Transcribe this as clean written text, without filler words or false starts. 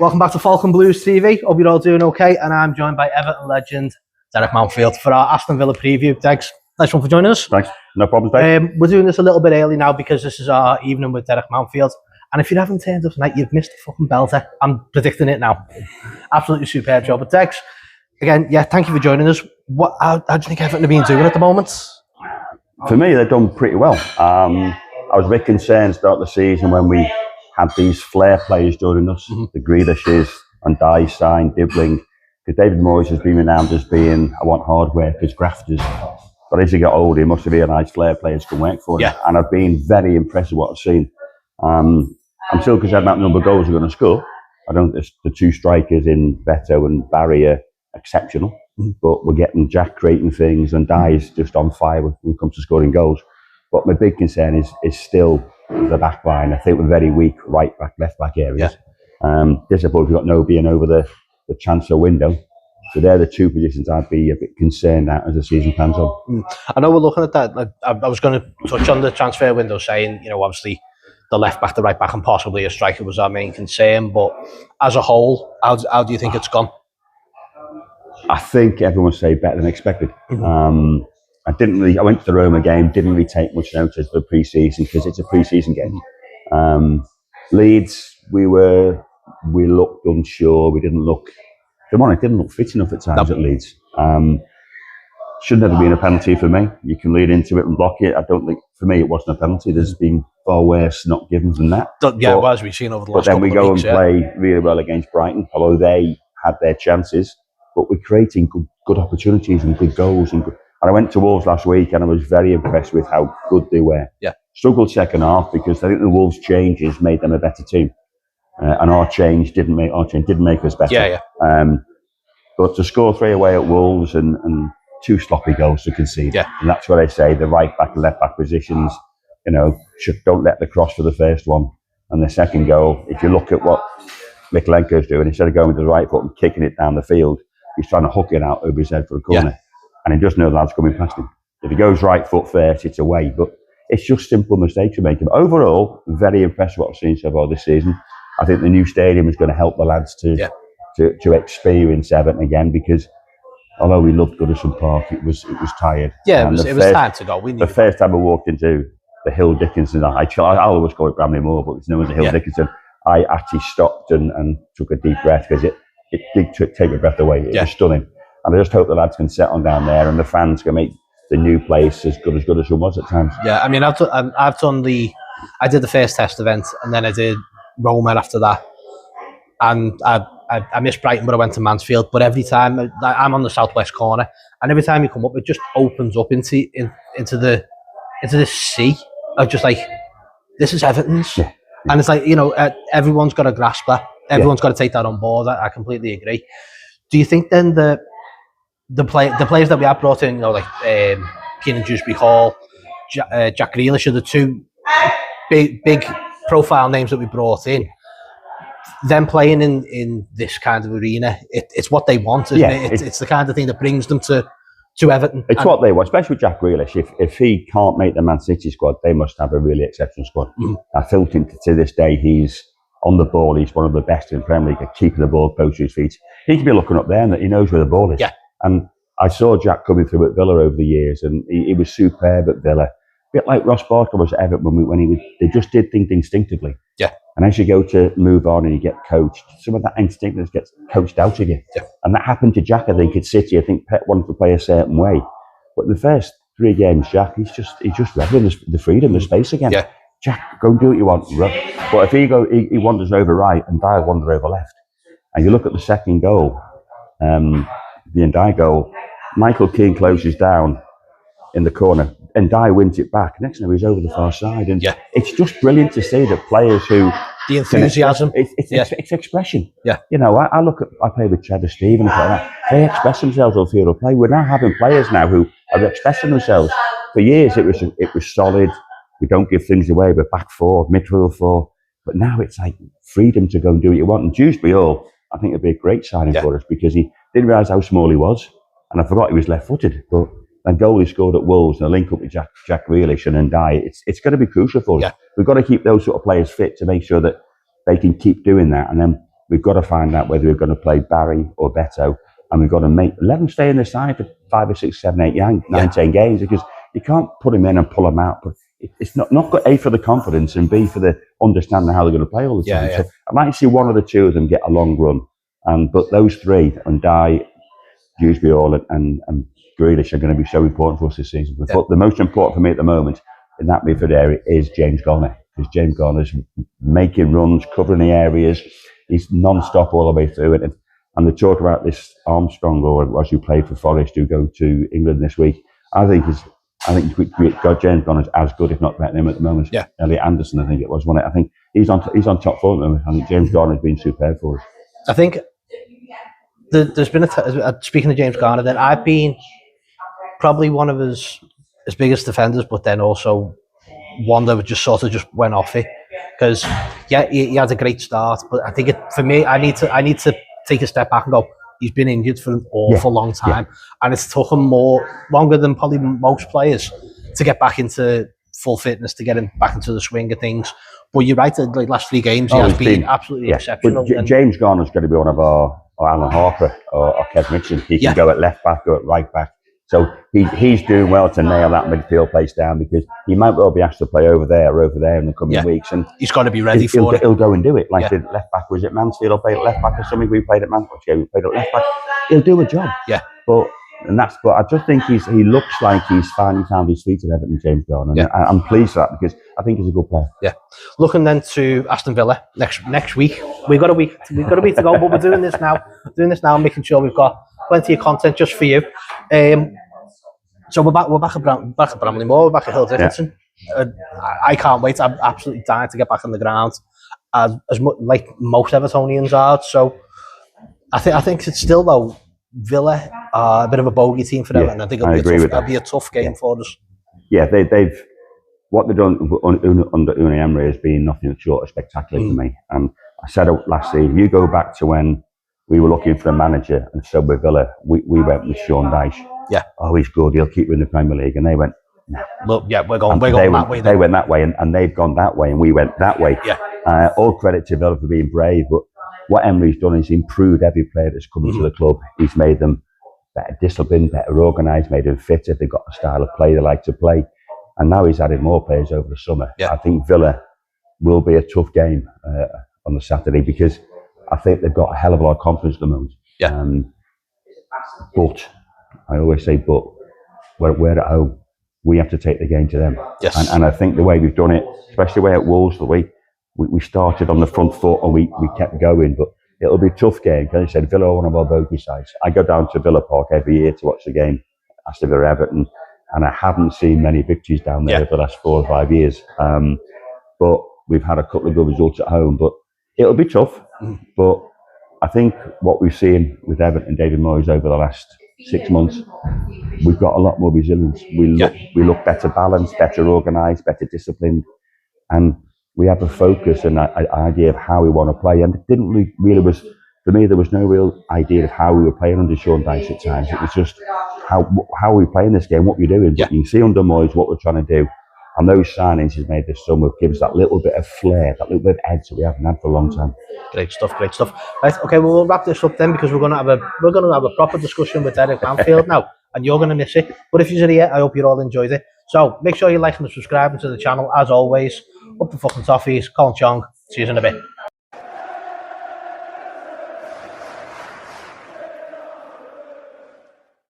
Welcome back to Falcon Blues TV. Hope you're all doing okay. And I'm joined by Everton legend Derek Mountfield for our Aston Villa preview. Thanks. Nice one for joining us. Thanks. No problem, Dave. We're doing this a little bit early now because this is our evening with Derek Mountfield. And if you haven't turned up tonight, you've missed the fucking belter. I'm predicting it now. Absolutely superb job. But Dex, again, thank you for joining us. How do you think Everton have been doing at the moment? For me, they've done pretty well. I was a bit concerned start the season when we had these flair players joining us, the Grealishes and Dye signed, Dibbling, because David Moyes has been renowned as being, I want hard workers, grafters. But as he got older, he must have realised flair players can work for him. Yeah. And I've been very impressed with what I've seen. I'm still concerned about the number of goals we're going to score. I don't think the two strikers in Beto and Barry are exceptional, but we're getting Jack creating things and Dye's just on fire when it comes to scoring goals. But my big concern is still the back line. I think we're very weak right back, left back areas. Yeah. Disappointed we've got no being over the transfer window. So they're the two positions I'd be a bit concerned at as the season plans on. I know we're looking at that. I was going to touch on the transfer window, saying, obviously the left back, the right back, and possibly a striker was our main concern. But as a whole, how do you think it's gone? I think everyone say better than expected. I went to the Roma game, didn't really take much notice of the pre-season because it's a pre-season game. Leeds, we looked unsure. We didn't look fit enough at times at Leeds. Should never been a penalty for me. You can lead into it and block it. I don't think, for me, it wasn't a penalty. There's been far worse not given than that. As we've seen over the last couple of weeks. But then we go and play really well against Brighton, although they had their chances. But we're creating good opportunities and good goals. And I went to Wolves last week and I was very impressed with how good they were. Yeah. Struggled second half because I think the Wolves' changes made them a better team. And our change didn't make us better. But to score 3 away at Wolves and 2 sloppy goals to concede. Yeah. And that's what I say, the right back and left back positions, don't let the cross for the first one. And the second goal, if you look at what Mikalenko's doing, instead of going with the right foot and kicking it down the field, he's trying to hook it out over his head for a corner. Yeah. And he doesn't know the lad's coming past him. If he goes right foot first, it's away. But it's just simple mistakes we're making. But overall, very impressed with what I've seen so far this season. I think the new stadium is going to help the lads to experience Everton again, because although we loved Goodison Park, it was tired. Yeah, it was time to go. The first time I walked into the Hill Dickinson, I always call it Bramley Moor, but it's known as the Hill Dickinson. I actually stopped and took a deep breath because it did take my breath away. It was stunning. And I just hope the lads can settle down there and the fans can make the new place as good as Goodison was at times. Yeah, I mean, I did the first test event and then I did Roma after that. And I missed Brighton, but I went to Mountfield. But every time I'm on the southwest corner, and every time you come up, it just opens up into the sea of just like, this is Everton's. Yeah. And it's like, everyone's got to grasp that. Everyone's got to take that on board. I completely agree. Do you think then the players that we have brought in, like Keenan Dewsbury Hall, Jack Grealish are the two big profile names that we brought in? Them playing in this kind of arena, it's what they want, isn't it? It's the kind of thing that brings them to Everton. It's what they want, especially with Jack Grealish. If he can't make the Man City squad, they must have a really exceptional squad. I feel to this day he's on the ball. He's one of the best in the Premier League at keeping the ball close to his feet. He can be looking up there and that he knows where the ball is. Yeah. And I saw Jack coming through at Villa over the years, and he was superb at Villa. A bit like Ross Barker was at Everton they just did things instinctively. Yeah. And as you go to move on and you get coached, some of that instinct gets coached out of you. Yeah. And that happened to Jack, I think, at City. I think Pep wanted to play a certain way. But the first 3 games, Jack, he's just reveling the freedom, the space again. Yeah. Jack, go and do what you want. But if he wanders over right and Dye wanders over left. And you look at the second goal, the Ndiaye goal, Michael Keane closes down in the corner and Dye wins it back. Next thing he's over the far side. And it's just brilliant to see that players who... The enthusiasm. It's expression. Yeah. I play with Trevor Stephen and like that. They express themselves on field of play. We're now having players now who are expressing themselves. For years it was solid. We don't give things away. We're back 4, midfield 4. But now it's like freedom to go and do what you want. And Dewsbury Hall, I think it'd be a great signing for us because he didn't realise how small he was. And I forgot he was left-footed. But that goal he scored at Wolves and a link up with Jack Grealish and Ndiaye, it's going to be crucial for us. Yeah. We've got to keep those sort of players fit to make sure that they can keep doing that. And then we've got to find out whether we're going to play Barry or Beto, and we've got to let them stay in the side for 5 or 6, 7, 8, 9, 10 games, because you can't put them in and pull them out. But it's not got A, for the confidence, and B, for the understanding how they're going to play all the time. So I'd like to see one of the two of them get a long run. But those three, and Dye, Dewsbury Hall and Grealish, are going to be so important for us this season. But the most important for me at the moment in that midfield area is James Garner, because James Garner's making runs, covering the areas. He's non-stop all the way through it. And they talk about this Armstrong, or as who played for Forest, who go to England this week. I think James Garner's as good, if not better than him at the moment. Yeah. Elliot Anderson, I think it was, wasn't it? I think he's on top form at the moment. I think James Garner's been superb for us. I think there's been speaking of James Garner, then I've been probably one of his biggest defenders, but then also one that just sort of went off it, because he had a great start, but I think for me, I need to take a step back and go, he's been injured for an awful long time, and it's took him longer than probably most players to get back into full fitness, to get him back into the swing of things. But you're right, the last 3 games he has been absolutely exceptional. But James Garner's going to be one of our Alan Harper or Kev Mitchell. He can go at left back, go at right back. So he's doing well to nail that midfield place down, because he might well be asked to play over there in the coming weeks. And he's got to be ready for it. He'll go and do it. Like the left back, was it Mansfield? Or played at left back or something? We played at Mansfield. Yeah, we played at left back. He'll do a job. Yeah. But I just think he looks like he's finally found his feet at Everton, James Garner. And I'm pleased for that, because I think he's a good player. Yeah. Looking then to Aston Villa next week. We've got a week to go, but we're doing this now, making sure we've got plenty of content just for you. So we're back at Bramley Moor, we're back at Hill Dickinson. I can't wait. I'm absolutely dying to get back on the ground, as much like most Evertonians are. So I think it's still, though, Villa are a bit of a bogey team for Everton. I think it'll be a tough game for us. Yeah, they've what they've done under Unai Emery has been nothing short of spectacular for me. And I said it last season, you go back to when we were looking for a manager, and so with Villa, we went with Sean Dyche. Yeah. Oh, he's good. He'll keep you in the Premier League. And they went, no. Well, yeah, we're going that way. They went that way, and they've gone that way, and we went that way. Yeah. All credit to Villa for being brave, but what Emery's done is improved every player that's come into the club. He's made them better disciplined, better organised, made them fitter. They've got the style of play they like to play. And now he's added more players over the summer. Yeah. I think Villa will be a tough game on the Saturday, because I think they've got a hell of a lot of confidence at the moment. Yeah. But I always say, but we're at home. We have to take the game to them. Yes. And I think the way we've done it, especially the way at Wolves, we started on the front foot and we kept going. But it'll be a tough game. As I said, Villa are one of our bogey sides. I go down to Villa Park every year to watch the game, Aston Villa Everton, and I haven't seen many victories down there for the last 4 or 5 years. But we've had a couple of good results at home. But it'll be tough. But I think what we've seen with Everton and David Moyes over the last 6 months, we've got a lot more resilience. We look better balanced, better organised, better disciplined, and we have a focus and an idea of how we want to play. And it didn't really was, for me, there was no real idea of how we were playing under Sean Dyche at times. It was just how are we playing this game, what we're doing. But you can see under Moyes what we're trying to do. And those signings he's made this summer gives that little bit of flair, that little bit of edge that we haven't had for a long time. Great stuff. Right, okay, well, we'll wrap this up then, because we're going to have a proper discussion with Derek Mountfield now, and you're going to miss it. But if you're here, I hope you all enjoyed it. So make sure you like and subscribe to the channel as always. Up the fucking toffees, Colin Chong. See you in a bit.